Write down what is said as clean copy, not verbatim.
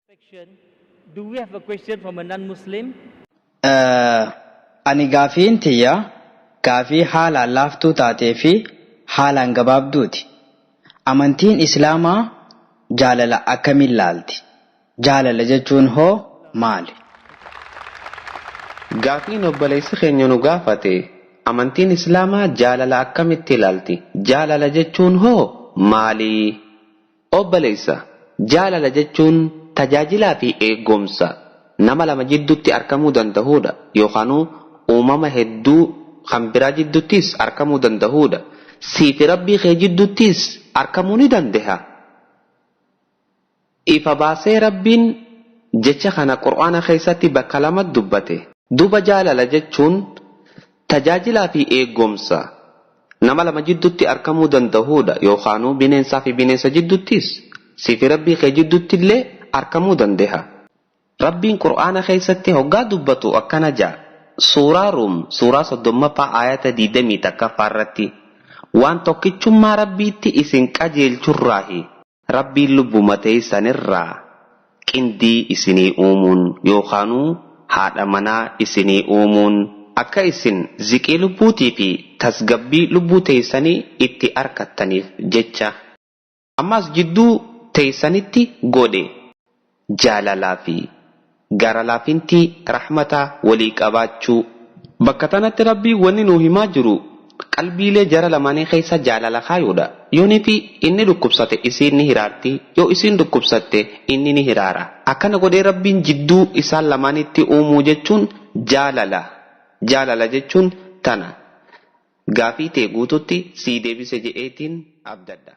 Section. Do we have a question from a non-Muslim? Ani gaafiin tiyya gaafii haalaan laaftuu taatee fi haalaan gabaabduuti. Amantiin Islaamaa jaalala akkamiin laalti? Jaalala jechuun hoo maali? Gaafiin obboleessi keenya nu gaafate amantiin Islaamaa jaalala akkamitti ilaalti? Jaalala jechuun hoo maali? Obboleessa, jaalala jechuun tajaajilaa fi eegumsa nama lama jidduutti argamuu danda'uudha yookaan uumama hedduu kan biraa jidduuttis argamuu danda'uudha. Siifi rabbii kee jidduuttis argamuu ni danda'a. Ifa baasee rabbiin jecha kana Qur'aana keessatti bakka lama dubbate. Duba jaalala jechuun tajaajilaa fi eegumsa nama lama jidduutti argamuu danda'uudha yookaan bineensaa fi bineensa jidduuttis siifi rabbii kee jidduutti illee argamuu danda'a. Rabbiin Qur'aana keessatti hoggaa dubbatu akkana jedha. Suuraa Ruum suuraa 30 ayata 21 irratti waan tokkichummaa rabbiitti isin qajeelchurraahi rabbiin lubbuma teessanirraa qindii isinii uumuun yookaan haadha manaa isinii uumuun akka isin ziqii lubbuutii fi tasgabbii lubbuu teessanii itti argattaniif jecha. Ammas jidduu teessanitti godhe jaalalaa fi gara laafinti rahmata walii qabaachuu. Bakka tanatti rabbii wanni nu himaa jiru qalbiilee jara lamaanii keessa jaalala kaayuudha. Yoonii fi inni dhukkubsate isiin ni hiraarti, yoo isiin dhukkubsatte inni ni hiraara. Akkana godhee rabbiin jidduu isaan lamaanitti uumuu jechuun jaalala. Jaalala jechuun tana. Gaafii tee guututti sii deebise jedheetiin abdadda.